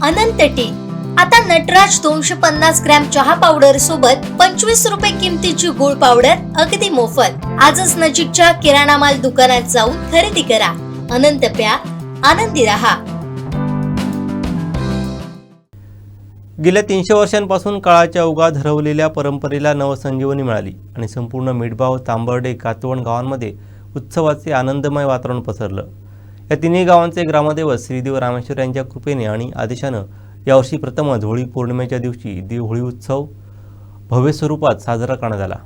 अनंत T. आता Nataraj 250 gram चहा powder सोबत 25 रुपये किमतीची गुळ पावडर अगदी मोफत। आजच नजीकच्या किराणा माल दुकानात जाऊन खरेदी करा। अनंत प्या, आनंदी रहा। गेल्या 300 वर्षांपासून काळाच्या ओघात हरवलेल्या परंपरेला नवसंजीवनी मिळाली आणि संपूर्ण मिठबाव, तांबर्डे, कातवण गावांमध्ये उत्सवाचे आनंदमय वातावरण पसरलं। या तिन्ही गावांचे ग्रामदैवत श्रीदेव रामेश्वर यांच्या कृपेने आणि आदेशानं यावर्षी प्रथमच होळी पौर्णिमेच्या दिवशी देव होळी उत्सव भव्य स्वरूपात साजरा करण्यात आला।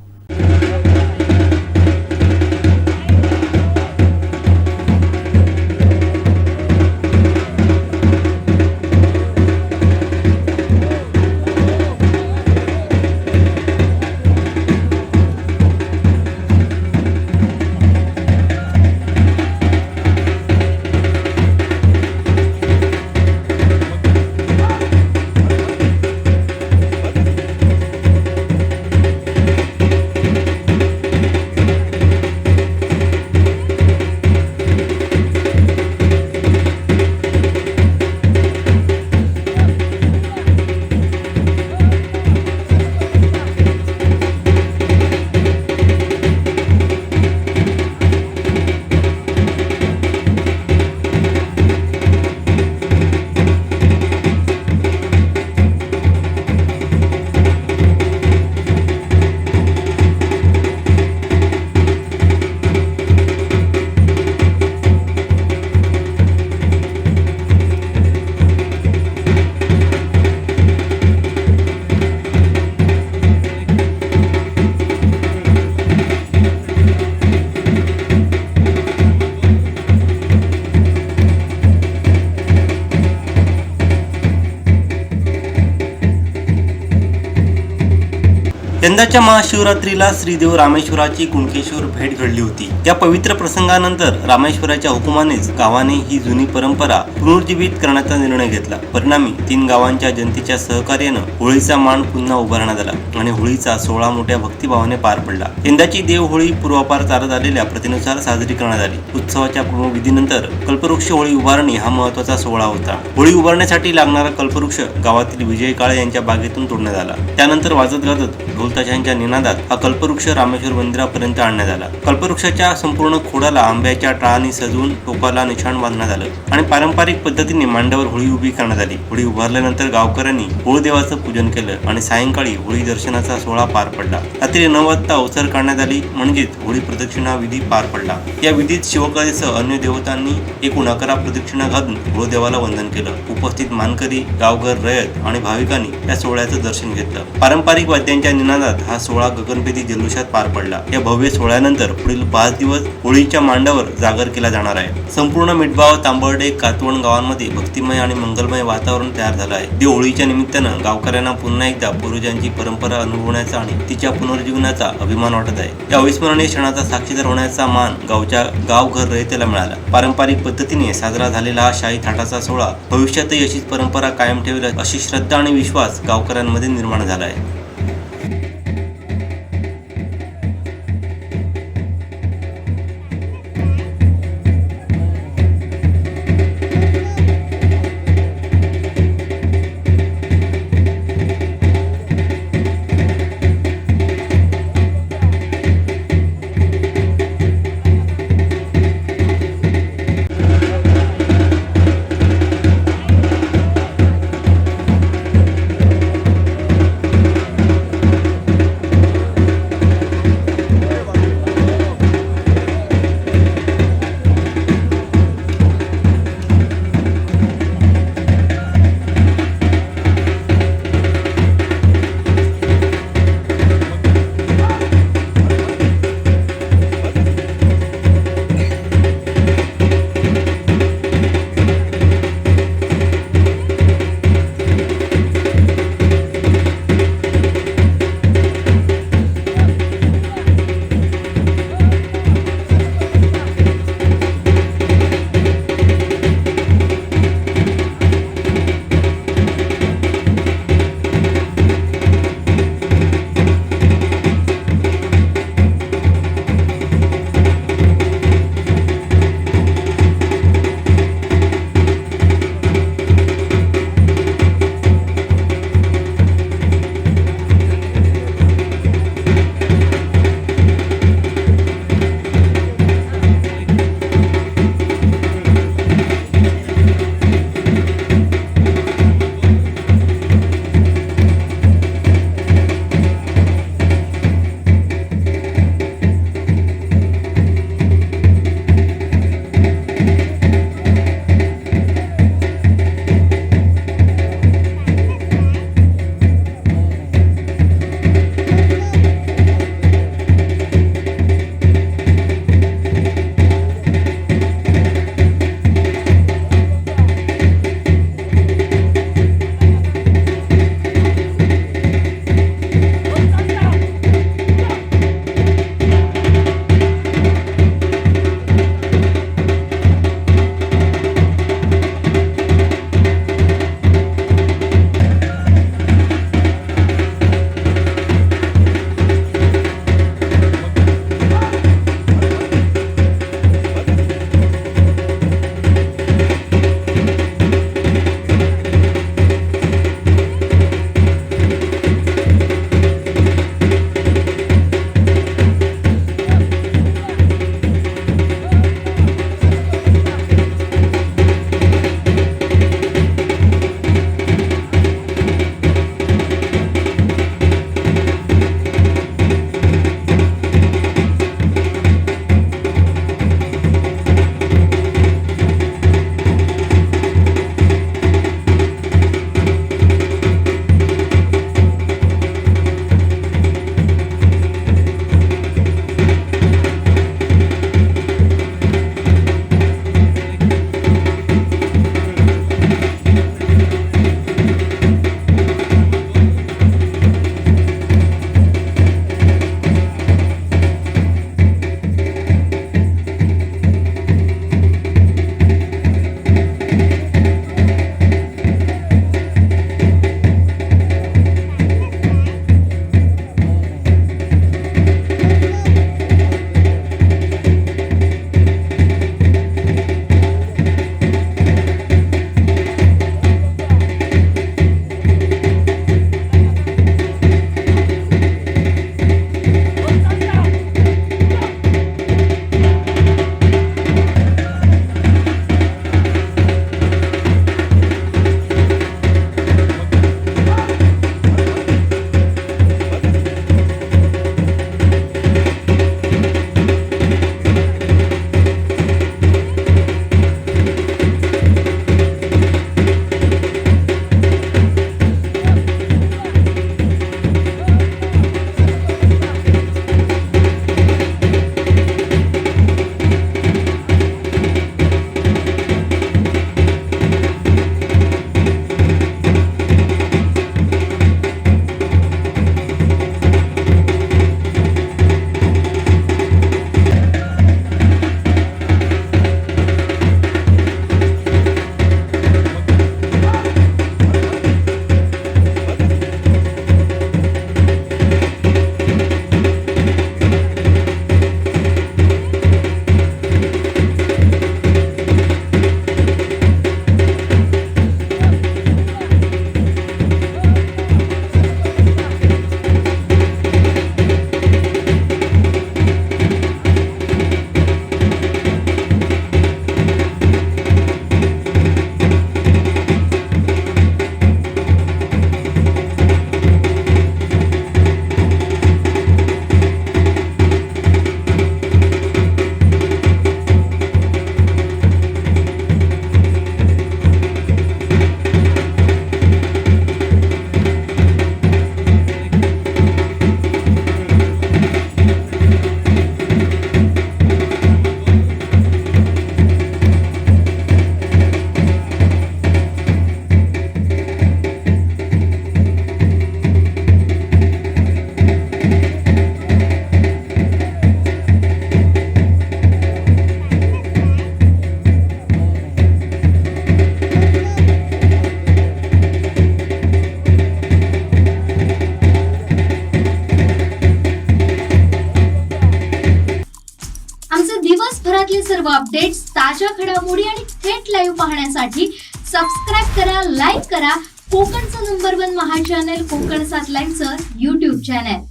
यंदाच्या महाशिवरात्रीला श्रीदेव रामेश्वराची कुणकेश्वर भेट घडली होती। त्या पवित्र प्रसंगानंतर रामेश्वराच्या हुकुमानेच गावाने ही जुनी परंपरा पुनरुज्जीवित करण्याचा निर्णय घेतला। परिणामी 3 गावांच्या जनतेच्या सहकार्यानं होळीचा मान पुन्हा उभारण्यात आला आणि होळीचा सोहळा मोठ्या भक्तिभावाने पार पडला। यंदाची देव होळी पूर्वापार चालत आलेल्या प्रथेनुसार साजरी करण्यात आली। उत्सवाच्या पूर्ण विधीनंतर कल्पवृक्ष होळी उभारणी हा महत्त्वाचा सोहळा होता। होळी उभारण्यासाठी लागणारा कल्पवृक्ष गावातील विजय काळे यांच्या बागेतून तोडण्यात आला। त्यानंतर वाजत गाजत ढोल-ताशांच्या निनादात हा कल्पवृक्ष रामेश्वर मंदिरापर्यंत आणण्यात आला। कल्पवृक्षाच्या संपूर्ण खोडाला आंब्याच्या टाळांनी सजवून टोकाला निशाण बांधण्यात आलं आणि पारंपरिक पद्धतीने मांडावर होळी उभी करण्यात आली। होळी उभारल्यानंतर गावकऱ्यांनी होळदेवाचं पूजन केलं आणि सायंकाळी होळी दर्शनाचा सोहळा पार पडला। रात्री 9 वाजता अवसर काढण्यात आली म्हणजेच होळी प्रदक्षिणा विधी पार पडला। या विधीत शिवकळेसह अन्य देवतांनी एकूण 11 प्रदक्षिणा घालून होळदेवाला वंदन केलं। उपस्थित मानकरी, गावघर, रयत आणि भाविकांनी या सोहळ्याचं दर्शन घेतलं। पारंपरिक वाद्यांच्या निनादात हा सोहळा गगनभेदी जल्लोषात पार पडला। या भव्य सोहळ्यानंतर पुढील 5 दिवस होळीच्या मांडावर जागर केला जाणार आहे। संपूर्ण मिठबाव, तांबर्डे, कातवण गावांमध्ये भक्तिमय आणि मंगलमय वातावरण तयार झालं आहे। देव होळीच्या निमित्तानं गावकऱ्यांना पुन्हा एकदा पूर्वजांची परंपरा अनुभवण्याचा आणि तिच्या पुनर्जीवनाचा अभिमान वाटत आहे। या अविस्मरणीय क्षणाचा साक्षीदार होण्याचा मान गावच्या गावघर रयतेला मिळाला। पारंपरिक पद्धतीने साजरा झालेला हा शाही थाटाचा सोहळा भविष्यातही अशीच परंपरा कायम ठेवेल अशी श्रद्धा आणि विश्वास गावकऱ्यांमध्ये निर्माण झाला आहे। सर्व अपडेट्स, ताज्या घडामोडी आणि थेट लाईव्ह पाहण्यासाठी सबस्क्राईब करा, लाईक करा कोकणचं नंबर 1 महा चॅनल कोकण 7 लाईव्हचं YouTube चॅनल.